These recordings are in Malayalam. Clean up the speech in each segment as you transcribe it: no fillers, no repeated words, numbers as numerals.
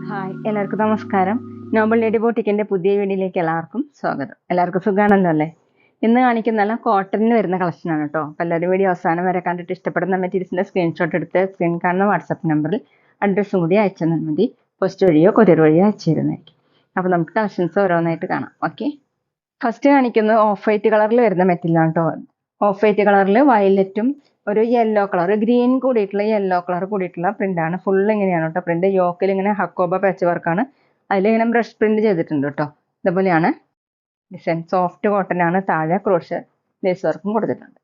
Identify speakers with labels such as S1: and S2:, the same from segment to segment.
S1: ഹായ്, എല്ലാവർക്കും നമസ്കാരം. നോബൽ ലേഡി ബോട്ടിക്കിന്റെ പുതിയ വീഡിയോയിലേക്ക് എല്ലാവർക്കും സ്വാഗതം. എല്ലാവർക്കും സുഖാണല്ലോ അല്ലേ? ഇന്ന് കാണിക്കുന്ന കോട്ടണിന് വരുന്ന കളക്ഷനാണ് കേട്ടോ. അപ്പോൾ എല്ലാവരും വീഡിയോ അവസാനം വരെ കണ്ടിട്ട് ഇഷ്ടപ്പെടുന്ന മെറ്റീരിയൽസിന്റെ സ്ക്രീൻഷോട്ട് എടുത്ത് സ്ക്രീൻ കാണുന്ന വാട്സപ്പ് നമ്പറിൽ അഡ്രസ്സും കൂടി അയച്ചു തന്നാൽ മതി. പോസ്റ്റ് വഴിയോ കൊറിയർ വഴിയോ അയച്ചു തരുന്നതായിരിക്കും. അപ്പോൾ നമുക്ക് കളക്ഷൻസ് ഓരോന്നായിട്ട് കാണാം. ഓക്കെ, ഫസ്റ്റ് കാണിക്കുന്നത് ഓഫ് വൈറ്റ് കളറിൽ വരുന്ന മെറ്റീരിയലാണ് കേട്ടോ. ഓഫ് വൈറ്റ് കളറിൽ വയലറ്റും ഒരു യെല്ലോ കളർ, ഗ്രീൻ കൂടിയിട്ടുള്ള യെല്ലോ കളർ കൂടിയിട്ടുള്ള പ്രിന്റാണ്. ഫുൾ ഇങ്ങനെയാണ് കേട്ടോ പ്രിന്റ്. യോക്കിൽ ഇങ്ങനെ ഹക്കോബ പാച്ച് വർക്കാണ്. അതിലിങ്ങനെ ബ്രഷ് പ്രിന്റ് ചെയ്തിട്ടുണ്ട് കേട്ടോ. ഇതുപോലെയാണ് ഡിസൈൻ. സോഫ്റ്റ് കോട്ടൺ ആണ്. താഴെ ക്രോഷ് ലേസ് വർക്കും കൊടുത്തിട്ടുണ്ട്.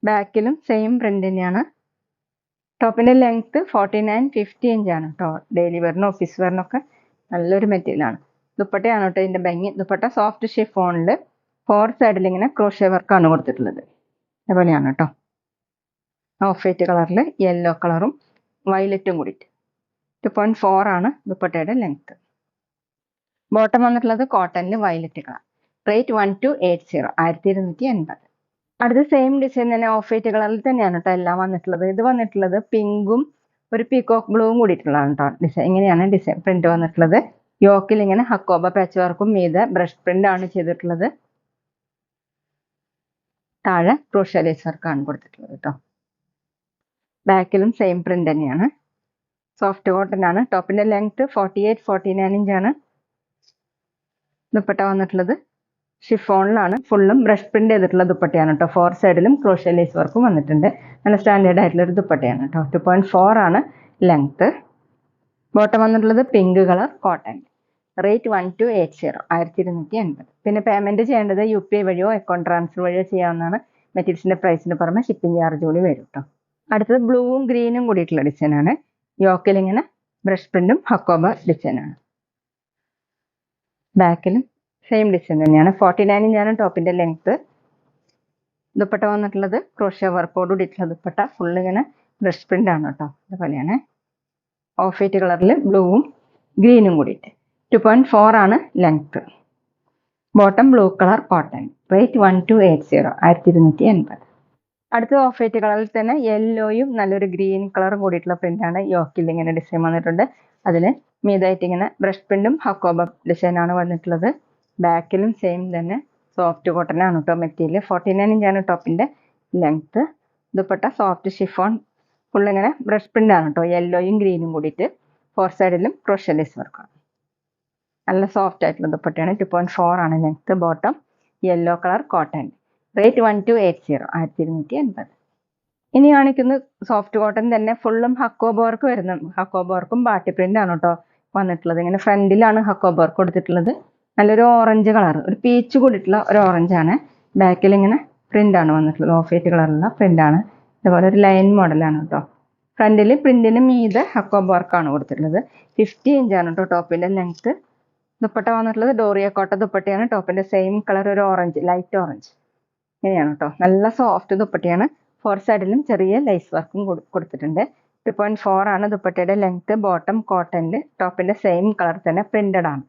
S1: ബാക്കിലും സെയിം പ്രിന്റ് തന്നെയാണ്. ടോപ്പിന്റെ ലെങ്ത് 49-50 ഇഞ്ചാണ് കേട്ടോ. ഡെയിലി വെയറിനും ഓഫീസ് വെയറിനൊക്കെ നല്ലൊരു മെറ്റീരിയലാണ്. ദുപ്പട്ടയാണ് കേട്ടോ ഇതിന്റെ ഭംഗി. ദുപ്പട്ട സോഫ്റ്റ് ഷിഫോണിൽ 4 സൈഡിൽ ഇങ്ങനെ ക്രോഷേ വർക്കാണ് കൊടുത്തിട്ടുള്ളത്. അതുപോലെയാണ് കേട്ടോ. ഓഫ് വൈറ്റ് കളറിൽ യെല്ലോ കളറും വയലറ്റും കൂടിയിട്ട് 2.4 ആണ് ദുപ്പട്ടയുടെ ലെങ്ത്. ബോട്ടം വന്നിട്ടുള്ളത് കോട്ടണിൽ വയലറ്റ് കളർ. റേറ്റ് 1280, 1280. അടുത്ത സെയിം ഡിസൈൻ തന്നെ ഓഫ് വൈറ്റ് കളറിൽ തന്നെയാണ് കേട്ടോ എല്ലാം വന്നിട്ടുള്ളത്. ഇത് വന്നിട്ടുള്ളത് പിങ്കും ഒരു പീകോക്ക് ബ്ലൂവും കൂടിയിട്ടുള്ളതാണ് കേട്ടോ ഡിസൈൻ. ഇങ്ങനെയാണ് ഡിസൈൻ പ്രിന്റ് വന്നിട്ടുള്ളത്. യോക്കിൽ ഇങ്ങനെ ഹക്കോബ പാച്ച് വർക്കും മീതെ ബ്രഷ് പ്രിന്റ് ആണ് ചെയ്തിട്ടുള്ളത്. താഴെ ക്രോഷ്യ ലേസ് വർക്കാണ് കൊടുത്തിട്ടുള്ളത് കേട്ടോ. ബാക്കിലും സെയിം പ്രിന്റ് തന്നെയാണ്. സോഫ്റ്റ് കോട്ടൺ ആണ്. ടോപ്പിന്റെ ലെങ്ത് 48-49 ഇഞ്ചാണ്. ദുപ്പട്ട വന്നിട്ടുള്ളത് ഷിഫോണിലാണ്. ഫുള്ളും ബ്രഷ് പ്രിന്റ് ചെയ്തിട്ടുള്ള ദുപ്പട്ടയാണ് കേട്ടോ. 4 സൈഡിലും ക്രോഷ്യ ലേസ് വർക്കും വന്നിട്ടുണ്ട്. നല്ല സ്റ്റാൻഡേർഡ് ആയിട്ടുള്ള ഒരു ദുപ്പട്ടയാണ് കേട്ടോ. 2.4 ആണ് ലെങ്ത്. ബോട്ടം വന്നിട്ടുള്ളത് പിങ്ക് കളർ കോട്ടൺ. റേറ്റ് 1280, 1280. പിന്നെ പേയ്മെന്റ് ചെയ്യേണ്ടത് UPI വഴിയോ അക്കൗണ്ട് ട്രാൻസ്ഫർ വഴിയോ ചെയ്യാവുന്നതാണ്. മെറ്റീരിയൽസിന്റെ പ്രൈസിന് പുറമെ ഷിപ്പിംഗ് ചാർജ് കൂടി വരും കേട്ടോ. അടുത്തത് ബ്ലൂവും ഗ്രീനും കൂടിയിട്ടുള്ള ഡിസൈനാണ്. യോക്കിൽ ഇങ്ങനെ ബ്രഷ് പ്രിന്റും ഹക്കോബ ഡിസൈനാണ്. ബാക്കിലും സെയിം ഡിസൈൻ തന്നെയാണ്. 49 ഇഞ്ചാണ് ടോപ്പിന്റെ ലെങ്ത്. ദുപ്പട്ട വന്നിട്ടുള്ളത് ക്രോഷ്യ വർക്കോട് കൂടിയിട്ടുള്ള ദുപ്പട്ട. ഫുൾ ഇങ്ങനെ ബ്രഷ് പ്രിന്റ് ആണ് കേട്ടോ. അതുപോലെയാണ്. ഓഫ് വൈറ്റ് കളറിൽ ബ്ലൂവും ഗ്രീനും കൂടിയിട്ട് 2.4 ആണ് length. Bottom blue colour cotton. Rate 1280, 1280. അടുത്ത ഓഫ് വൈറ്റ് കളറിൽ തന്നെ യെല്ലോയും നല്ലൊരു ഗ്രീൻ കളറും കൂടിയിട്ടുള്ള പ്രിന്റാണ്. യോക്കിൽ ഇങ്ങനെ ഡിസൈൻ വന്നിട്ടുണ്ട്. അതിന് മീതായിട്ട് ഇങ്ങനെ ബ്രഷ് പ്രിന്റും ഹക്കോബ ഡിസൈനാണ് വന്നിട്ടുള്ളത്. ബാക്കിലും സെയിം തന്നെ സോഫ്റ്റ് കോട്ടൺ ആണ് കേട്ടോ മെറ്റീരിയൽ. 49 ഇഞ്ചാണ് ടോപ്പിന്റെ length. Dupatta soft chiffon. Full ഇങ്ങനെ ബ്രഷ് പ്രിന്റ് ആണ് കേട്ടോ. യെല്ലോയും ഗ്രീനും കൂടിയിട്ട് 4 സൈഡിലും ക്രോഷ്യ ലേസ് വർക്കാണ്. നല്ല സോഫ്റ്റ് ആയിട്ടുള്ള ദുപ്പട്ടയാണ്. 2.4 ആണ് length. Bottom yellow colour cotton. Rate 1280, 1280. ഇനി കാണിക്കുന്നത് സോഫ്റ്റ് കോട്ടൺ തന്നെ ഫുള്ളും ഹക്കോബ വർക്ക് വരുന്ന ഹക്കോബ വർക്കും ബാട്ടി പ്രിന്റ് ആണ് കേട്ടോ വന്നിട്ടുള്ളത്. ഇങ്ങനെ ഫ്രണ്ടിലാണ് ഹക്കോബ വർക്ക് കൊടുത്തിട്ടുള്ളത്. നല്ലൊരു ഓറഞ്ച് കളർ, ഒരു പീച്ച് കൂടിയിട്ടുള്ള ഒരു ഓറഞ്ച് ആണ്. ബാക്കിൽ ഇങ്ങനെ പ്രിന്റ് ആണ് വന്നിട്ടുള്ളത്. ഓഫ് വൈറ്റ് കളറുള്ള പ്രിന്റ് ആണ്. ഇതുപോലെ ഒരു ലൈൻ മോഡലാണ് കേട്ടോ. ഫ്രണ്ടിൽ പ്രിന്റിന് മീതെ ഹക്കോബ വർക്കാണ് കൊടുത്തിട്ടുള്ളത്. 50 ഇഞ്ചാണ് കേട്ടോ ടോപ്പിന്റെ ലെങ്ത്. ദുപ്പട്ട വന്നിട്ടുള്ളത് ഡോറിയ കോട്ട ദുപ്പട്ടയാണ്. ടോപ്പിന്റെ സെയിം കളർ ഒരു ഓറഞ്ച്, ലൈറ്റ് ഓറഞ്ച്. ഇങ്ങനെയാണ് കേട്ടോ. നല്ല സോഫ്റ്റ് ദുപ്പട്ടയാണ്. 4 സൈഡിലും ചെറിയ ലൈസ് വർക്കും കൊടുത്തിട്ടുണ്ട്. 2.4 ആണ് ദുപ്പട്ടയുടെ ലെങ്ത്. ബോട്ടം കോട്ടണിൽ ടോപ്പിന്റെ സെയിം കളർ തന്നെ പ്രിന്റഡ് ആണ്.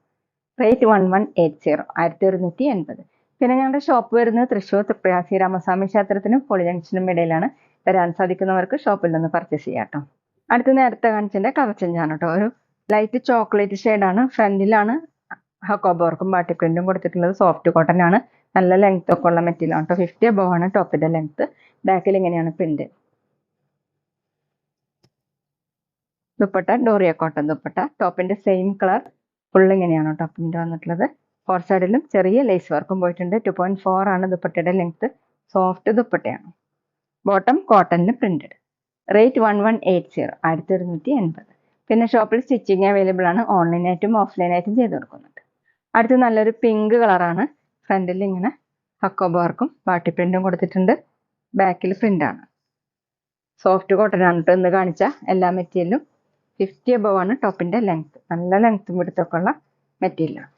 S1: റേറ്റ് 1180, 1180. പിന്നെ ഞങ്ങളുടെ ഷോപ്പ് വരുന്നത് തൃശ്ശൂർ തൃപ്രയാസി രാമസ്വാമി ക്ഷേത്രത്തിനും പൊളി ജംഗ്ഷനും ഇടയിലാണ്. വരാൻ സാധിക്കുന്നവർക്ക് ഷോപ്പിൽ നിന്ന് പർച്ചേസ് ചെയ്യാം കേട്ടോ. അടുത്ത നേരത്തെ കാണിച്ചതിന്റെ കളർ ചേഞ്ച് ആണ് കേട്ടോ. ഒരു ലൈറ്റ് ചോക്ലേറ്റ് ഷെയ്ഡാണ്. ഫ്രണ്ടിലാണ് ഹക്കോബ വർക്കും ബാട്ടി പ്രിന്റും കൊടുത്തിട്ടുള്ളത്. സോഫ്റ്റ് കോട്ടൺ ആണ്. നല്ല ലെങ്ത് ഒക്കെ ഉള്ള മെറ്റീരിയൽ ആണ് കേട്ടോ. 50 above ആണ് ടോപ്പിന്റെ ലെങ്ത്. ബാക്കിൽ ഇങ്ങനെയാണ് പ്രിന്റ്. ദുപ്പട്ട ഡോറിയ കോട്ടൺ ദുപ്പട്ട. ടോപ്പിന്റെ സെയിം കളർ ഫുൾ ഇങ്ങനെയാണ് കേട്ടോ പ്രിന്റ് വന്നിട്ടുള്ളത്. 4 സൈഡിലും ചെറിയ ലേസ് വർക്കും പോയിട്ടുണ്ട്. 2.4 ആണ് ദുപ്പട്ടയുടെ ലെങ്ത്. സോഫ്റ്റ് ദുപ്പട്ടയാണ്. ബോട്ടം കോട്ടണിൽ പ്രിന്റഡ്. റേറ്റ് 1180, 1180. പിന്നെ ഷോപ്പിൽ സ്റ്റിച്ചിങ് അവൈലബിൾ ആണ്. ഓൺലൈനായിട്ടും ഓഫ്ലൈനായിട്ടും ചെയ്ത് കൊടുക്കുന്നുണ്ട്. അടുത്ത് നല്ലൊരു പിങ്ക് കളറാണ്. ഫ്രണ്ടിൽ ഇങ്ങനെ ഹക്കോബ വർക്കും ബാട്ടി പ്രിന്റും കൊടുത്തിട്ടുണ്ട്. ബാക്കിൽ പ്രിന്റ് ആണ്. സോഫ്റ്റ് കോട്ടൺ ആണ് കേട്ടോ ഇന്ന് കാണിച്ച എല്ലാ മെറ്റീരിയലും. 50 above ആണ് ടോപ്പിന്റെ ലെങ്ത്. നല്ല ലെങ്ത്തും വിടുത്തൊക്കെ ഉള്ള മെറ്റീരിയലാണ്.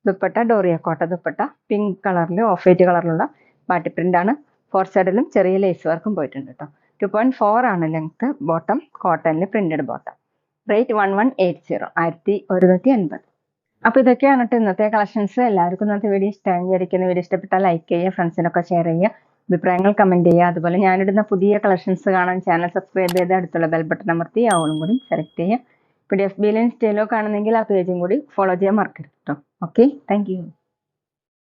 S1: ദുപ്പട്ട ഡോറിയ കോട്ട ദുപ്പട്ട. പിങ്ക് കളറിൽ ഓഫ് വൈറ്റ് കളറിലുള്ള ബാട്ടി പ്രിന്റ് ആണ്. 4 സൈഡിലും ചെറിയ ലേസ് വർക്കും പോയിട്ടുണ്ട് കേട്ടോ. 2.4 ആണ് ലെങ്ത്. ബോട്ടം കോട്ടണിൽ പ്രിന്റഡ് ബോട്ടം. റേറ്റ് 1180, 1180. അപ്പോൾ ഇതൊക്കെയാണ് കേട്ടോ ഇന്നത്തെ കളക്ഷൻസ്. എല്ലാവർക്കും ഇന്നത്തെ വീഡിയോ ഇഷ്ടമായി വിചാരിക്കുന്നു. വീഡിയോ ഇഷ്ടപ്പെട്ടാൽ ലൈക്ക് ചെയ്യുക, ഫ്രണ്ട്സിനൊക്കെ ഷെയർ ചെയ്യുക. അഭിപ്രായങ്ങൾ കമൻറ്റ് ചെയ്യുക. അതുപോലെ ഞാനിടുന്ന പുതിയ കളക്ഷൻസ് കാണാൻ ചാനൽ സബ്സ്ക്രൈബ് ചെയ്ത് അടുത്തുള്ള ബെൽ ബട്ടൺ അമർത്തി അവളും കൂടി സെലക്ട് ചെയ്യുക. PDF ബി ലൈൻ സ്റ്റൈലോ കാണുന്നെങ്കിൽ ആ പേജും കൂടി ഫോളോ ചെയ്യാൻ മറക്കരുത് കേട്ടോ. Okay, thank you.